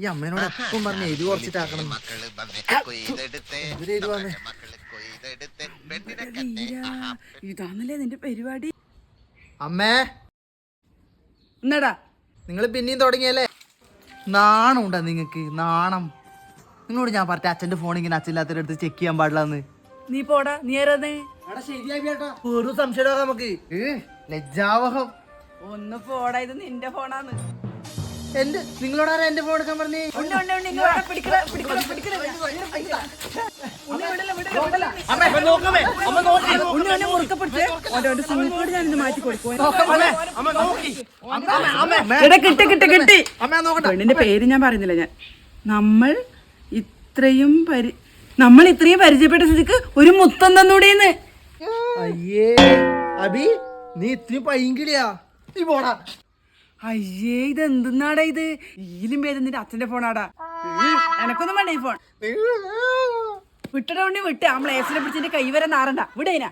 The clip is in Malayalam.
ഈ അമ്മേനോട് എപ്പം പറഞ്ഞ എരി കുറച്ചിട്ടാക്കണം. ഇതാണല്ലേ നിന്റെ പരിപാടി. അമ്മേ എന്നടാ നിങ്ങൾ പിന്നെയും തുടങ്ങിയല്ലേ? നാണം ഉണ്ടാ നിങ്ങക്ക്? നാണം. നിങ്ങളോട് ഞാൻ പറഞ്ഞ അച്ഛന്റെ ഫോൺ ഇങ്ങനെ അച്ഛനില്ലാത്തവരുടെ അടുത്ത് ചെക്ക് ചെയ്യാൻ പാടില്ലെന്ന്. നീ പോടാ, നീ ആരാന്ന്? ഒരു സംശയം നമുക്ക്. ലജ്ജാവഹം. ഒന്ന് പോടാ, ഇത് നിന്റെ ഫോണാന്ന്. എന്റെ നിങ്ങളോടാരാ എന്റെ ഫോൺ എടുക്കാൻ പറഞ്ഞേ? പെണ്ണിന്റെ പേര് ഞാൻ പറയുന്നില്ല. നമ്മൾ ഇത്രയും പരിചയപ്പെട്ട സ്ഥിതിക്ക് ഒരു മുത്തം തന്നൂടേന്ന്. അയ്യേ അബി, നീ ഇത്രയും പൈങ്കിളിയാ? നീ പോടാ. അയ്യേ, ഇത് എന്തെന്നാടാ ഇത്? ഈലും പേര് നിന്റെ അച്ഛന്റെ ഫോണാടാ. എനക്കൊന്നും വേണ്ട ഈ ഫോൺ. വിട്ടട വിട്ട് ആ മ്ലേസിനെ പിടിച്ചെന്റെ കൈ വരെ നാറണ്ട. വിടേനാ.